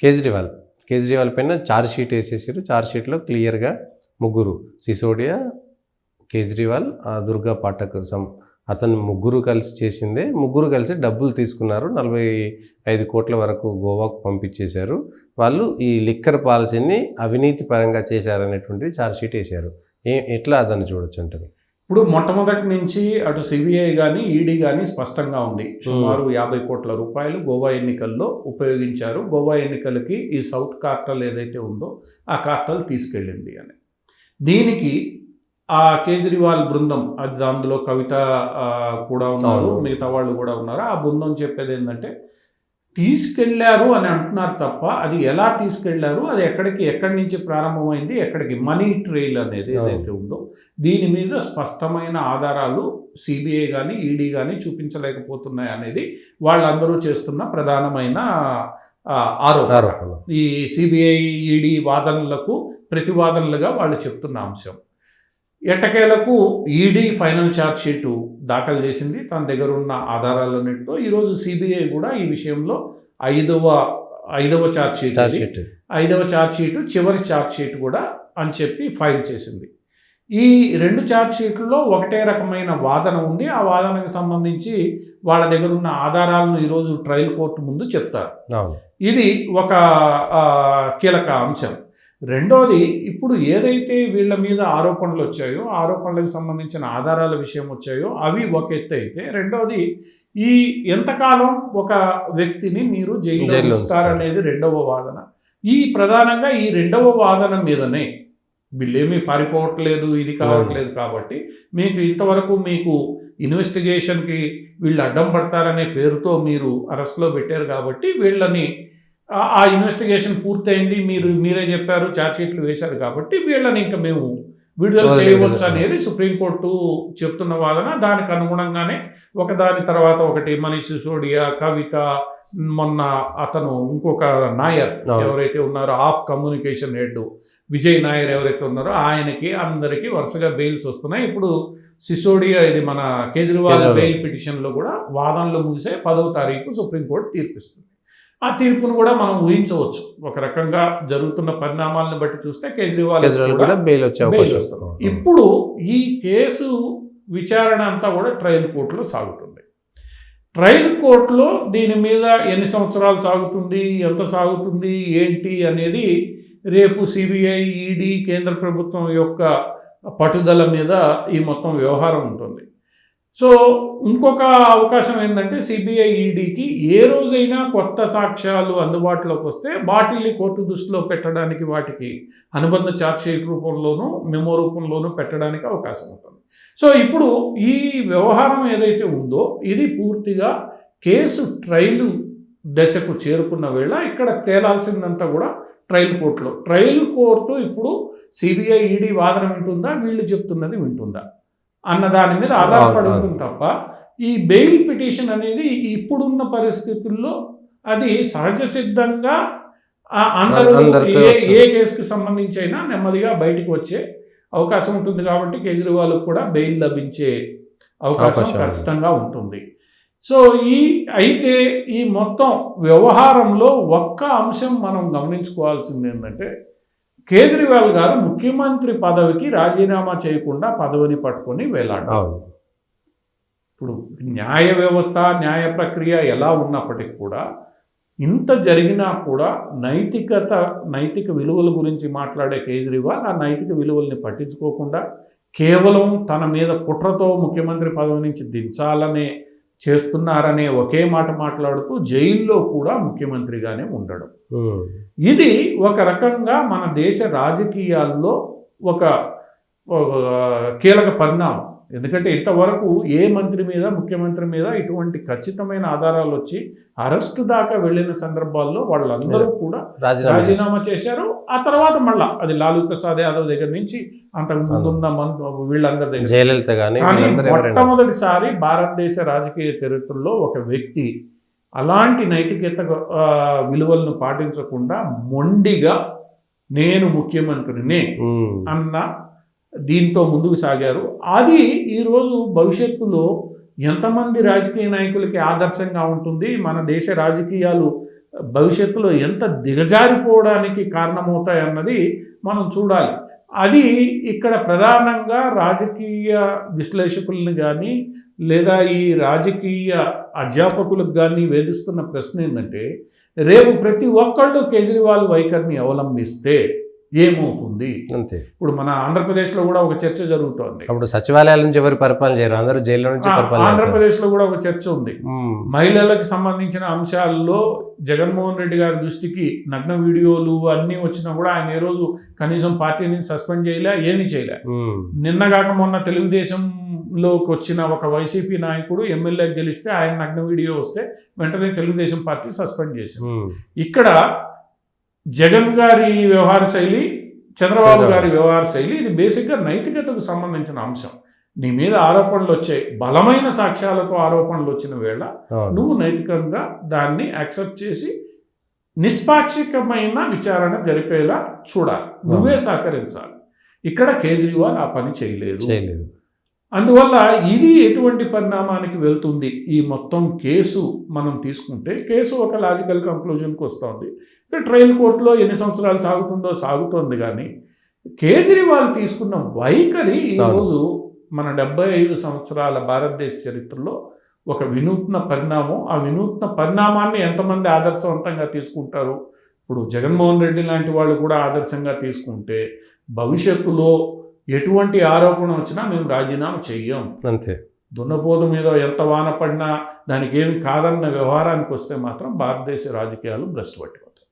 కేజ్రీవాల్ పైన charge sheet వేసేసారు. Charge షీట్లో క్లియర్గా ముగ్గురు, సిసోడియా, కేజ్రీవాల్, దుర్గా పాఠక్ అతను ముగ్గురు కలిసి చేసిందే. ముగ్గురు కలిసి డబ్బులు తీసుకున్నారు. 45 కోట్ల వరకు గోవాకు పంపించేశారు. వాళ్ళు ఈ లిక్కర్ పాలసీని అవినీతి పరంగా చేశారనేటువంటి ఛార్జ్ షీట్ వేశారు. ఎట్లా దాన్ని చూడొచ్చు అంటారు? ఇప్పుడు మొట్టమొదటి నుంచి అటు సిబిఐ కానీ ఈడీ కానీ స్పష్టంగా ఉంది. సుమారు 50 కోట్ల రూపాయలు గోవా ఎన్నికల్లో ఉపయోగించారు. గోవా ఎన్నికలకి ఈ సౌత్ కార్టల్ ఏదైతే ఉందో ఆ కార్టల్ తీసుకెళ్ళింది అని. దీనికి ఆ కేజ్రీవాల్ బృందం, అది అందులో కవిత కూడా ఉన్నారు, మిగతా వాళ్ళు కూడా ఉన్నారు. ఆ బృందం చెప్పేది ఏంటంటే తీసుకెళ్లారు అని అంటున్నారు తప్ప అది ఎలా తీసుకెళ్లారు, అది ఎక్కడి నుంచి ప్రారంభమైంది, ఎక్కడికి మనీ ట్రైల్ అనేది ఏదైతే ఉందో దీని మీద స్పష్టమైన ఆధారాలు సిబిఐ కానీ ఈడీ కానీ చూపించలేకపోతున్నాయి అనేది వాళ్ళందరూ చేస్తున్న ప్రధానమైన ఆరోపణ. ఈ సిబిఐ ఈడీ వాదనలకు ప్రతివాదనలుగా వాళ్ళు చెప్తున్న అంశం. ఎట్టకేలకు ఈడీ ఫైనల్ ఛార్జ్ షీటు దాఖలు చేసింది తన దగ్గర ఉన్న ఆధారాలన్నింటితో. ఈరోజు సిబిఐ కూడా ఈ విషయంలో ఐదవ ఛార్జ్ షీటు చివరి ఛార్జ్ షీట్ కూడా అని చెప్పి ఫైల్ చేసింది. ఈ 2 ఛార్జ్ షీట్లలో ఒకటే రకమైన వాదన ఉంది. ఆ వాదనకు సంబంధించి వాళ్ళ దగ్గర ఉన్న ఆధారాలను ఈరోజు ట్రయల్ కోర్టు ముందు చెప్తారు. ఇది ఒక కీలక అంశం. రెండోది, ఇప్పుడు ఏదైతే వీళ్ళ మీద ఆరోపణలు వచ్చాయో, ఆరోపణలకు సంబంధించిన ఆధారాల విషయం వచ్చాయో అవి ఒక ఎత్తు అయితే, రెండోది ఈ ఎంతకాలం ఒక వ్యక్తిని మీరు జైల్లో ఉంచుతారనేది రెండవ వాదన. ప్రధానంగా ఈ రెండవ వాదన మీదనే వీళ్ళేమీ పారిపోవట్లేదు, ఇది కావట్లేదు కాబట్టి మీకు ఇంతవరకు మీకు ఇన్వెస్టిగేషన్కి వీళ్ళు అడ్డం పడతారనే పేరుతో మీరు అరెస్ట్లో పెట్టారు కాబట్టి వీళ్ళని ఆ ఇన్వెస్టిగేషన్ పూర్తయింది, మీరే చెప్పారు, ఛార్జ్షీట్లు వేశారు కాబట్టి వీళ్ళని ఇంకా మేము విడుదల చేయవచ్చు అనేది సుప్రీంకోర్టు చెప్తున్న వాదన. దానికి అనుగుణంగానే ఒకదాని తర్వాత ఒకటి మనీష్ సిసోడియా, కవిత, మొన్న అతను ఇంకొక నాయర్ ఎవరైతే ఉన్నారో ఆప్ కమ్యూనికేషన్ హెడ్ విజయ్ నాయర్ ఎవరైతే ఉన్నారో ఆయనకి అందరికీ వరుసగా బెయిల్స్ వస్తున్నాయి. ఇప్పుడు సిసోడియా, ఇది మన కేజ్రీవాల్ బెయిల్ పిటిషన్లో కూడా వాదనలు ముగిసే 10వ తారీఖు సుప్రీంకోర్టు తీర్పిస్తుంది. ఆ తీర్పును కూడా మనం ఊహించవచ్చు. ఒక రకంగా జరుగుతున్న పరిణామాలను బట్టి చూస్తే కేజ్రీవాల్ కూడా బెయిల్ వచ్చే అవకాశం వస్తుంది. ఇప్పుడు ఈ కేసు విచారణ అంతా కూడా ట్రయల్ కోర్టులో సాగుతుంది. ట్రయల్ కోర్టులో దీని మీద ఎన్ని సంవత్సరాలు సాగుతుంది, ఎంత సాగుతుంది, ఏంటి అనేది రేపు సిబిఐ, ఈడీ, కేంద్ర ప్రభుత్వం యొక్క పట్టుదల మీద ఈ మొత్తం వ్యవహారం ఉంటుంది. సో ఇంకొక అవకాశం ఏంటంటే సిబిఐ, ఈడీకి ఏ రోజైనా కొత్త సాక్ష్యాలు అందుబాటులోకి వస్తే వాటిల్ని కోర్టు దృష్టిలో పెట్టడానికి, వాటికి అనుబంధ ఛార్జ్షీట్ రూపంలోనూ మెమో రూపంలోనూ పెట్టడానికి అవకాశం ఉంటుంది. సో ఇప్పుడు ఈ వ్యవహారం ఏదైతే ఉందో ఇది పూర్తిగా కేసు ట్రయల్ దశకు చేరుకున్న వేళ ఇక్కడ తేలాల్సిందంతా కూడా ట్రయల్ కోర్టులో. ట్రయల్ కోర్టు ఇప్పుడు సిబిఐ, ఈడీ వాదన వింటుందా, వీళ్ళు చెప్తున్నది వింటుందా అన్న దాని మీద ఆధారపడి ఉంటుంది తప్ప ఈ బెయిల్ పిటిషన్ అనేది ఇప్పుడున్న పరిస్థితుల్లో అది సహజ సిద్ధంగా అందరూ ఏ కేసుకి సంబంధించి అయినా నెమ్మదిగా బయటకు వచ్చే అవకాశం ఉంటుంది. కాబట్టి కేజ్రీవాల్కి కూడా బెయిల్ లభించే అవకాశం ఖచ్చితంగా ఉంటుంది. సో అయితే ఈ మొత్తం వ్యవహారంలో ఒక్క అంశం మనం గమనించుకోవాల్సింది ఏంటంటే కేజ్రీవాల్ గారు ముఖ్యమంత్రి పదవికి రాజీనామా చేయకుండా పదవిని పట్టుకొని వేలాడారు. ఇప్పుడు న్యాయ వ్యవస్థ, న్యాయ ప్రక్రియ ఎలా ఉన్నప్పటికీ కూడా ఇంత జరిగినా కూడా నైతిక విలువల గురించి మాట్లాడే కేజ్రీవాల్ ఆ నైతిక విలువల్ని పట్టించుకోకుండా కేవలం తన మీద కుట్రతో ముఖ్యమంత్రి పదవి నుంచి దించాలనే చేస్తున్నారనే ఒకే మాట మాట్లాడుతూ జైల్లో కూడా ముఖ్యమంత్రిగానే ఉండడం. ఇది ఒక రకంగా మన దేశ రాజకీయాల్లో ఒక కీలక పరిణామం. ఎందుకంటే ఇంతవరకు ఏ మంత్రి మీద, ముఖ్యమంత్రి మీద ఇటువంటి ఖచ్చితమైన ఆధారాలు వచ్చి అరెస్టు దాకా వెళ్ళిన సందర్భాల్లో వాళ్ళందరూ కూడా రాజీనామా చేశారు. ఆ తర్వాత మళ్ళా అది లాలూ ప్రసాద్ యాదవ్ దగ్గర నుంచి అంతకు ముందున్న వీళ్ళందరి దగ్గర, జయలలిత కానీ మొట్టమొదటిసారి భారతదేశ రాజకీయ చరిత్రలో ఒక వ్యక్తి అలాంటి నైతికత విలువలను పాటించకుండా మొండిగా నేను ముఖ్యమంత్రినే అన్న దీంతో ముందుకు సాగారు. అది ఈరోజు భవిష్యత్తులో ఎంతమంది రాజకీయ నాయకులకి ఆదర్శంగా ఉంటుంది. మన దేశ రాజకీయాలు భవిష్యత్తులో ఎంత దిగజారిపోవడానికి కారణమవుతాయి అన్నది మనం చూడాలి. అది ఇక్కడ ప్రధానంగా రాజకీయ విశ్లేషకులను కానీ లేదా ఈ రాజకీయ అధ్యాపకులకు కానీ వేధిస్తున్న ప్రశ్న ఏంటంటే, రేపు ప్రతి ఒక్కళ్ళు కేజ్రీవాల్ వైఖరిని అవలంబిస్తే ఏమవుతుంది? అంతే. ఇప్పుడు మన ఆంధ్రప్రదేశ్లో కూడా ఒక చర్చ జరుగుతోంది. అప్పుడు సచివాలయాల నుంచి ఎవరు పరిపాలన చేయరు, అందరూ జైల్లో నుంచి పరిపాలన చేస్తారు. ఆంధ్రప్రదేశ్లో కూడా ఒక చర్చ ఉంది. మహిళలకు సంబంధించిన అంశాల్లో జగన్మోహన్ రెడ్డి గారి దృష్టికి నగ్న వీడియోలు అన్నీ వచ్చినా కూడా ఆయన ఏ రోజు కనీసం పార్టీని సస్పెండ్ చేయలే, ఏమీ చేయలే. నిన్నగాక మొన్న తెలుగుదేశంలోకి వచ్చిన ఒక వైసీపీ నాయకుడు ఎమ్మెల్యే గెలిస్తే ఆయన నగ్న వీడియో వస్తే వెంటనే తెలుగుదేశం పార్టీ సస్పెండ్ చేసింది. ఇక్కడ జగన్ గారి వ్యవహార శైలి, చంద్రబాబు గారి వ్యవహార శైలి, ఇది బేసిక్గా నైతికతకు సంబంధించిన అంశం. నీ మీద ఆరోపణలు వచ్చాయి, బలమైన సాక్ష్యాలతో ఆరోపణలు వచ్చిన వేళ నువ్వు నైతికంగా దాన్ని యాక్సెప్ట్ చేసి నిష్పాక్షికమైన విచారణ జరిపేలా చూడాలి, నువ్వే సహకరించాలి. ఇక్కడ కేజ్రీవాల్ ఆ పని చేయలేదు. అందువల్ల ఇది ఎటువంటి పరిణామానికి వెళ్తుంది? ఈ మొత్తం కేసు మనం తీసుకుంటే కేసు ఒక లాజికల్ కంక్లూజన్కి వస్తుంది. ట్రయల్ కోర్టులో ఎన్ని సంవత్సరాలు సాగుతుందో సాగుతోంది, కానీ కేజ్రీవాల్ తీసుకున్న వైఖరి ఈరోజు మన 75 సంవత్సరాల భారతదేశ చరిత్రలో ఒక వినూత్న పరిణామం. ఆ వినూత్న పరిణామాన్ని ఎంతమంది ఆదర్శవంతంగా తీసుకుంటారు? ఇప్పుడు జగన్మోహన్ రెడ్డి లాంటి వాళ్ళు కూడా ఆదర్శంగా తీసుకుంటే భవిష్యత్తులో ఎటువంటి ఆరోపణ వచ్చినా మేము రాజీనామా చెయ్యం. అంతే. దున్నపోతు మీద ఎంత వాన పడినా దానికి ఏమి కాదన్న వ్యవహారానికి వస్తే మాత్రం భారతదేశ రాజకీయాలు భ్రష్టు పట్టిపోతాయి.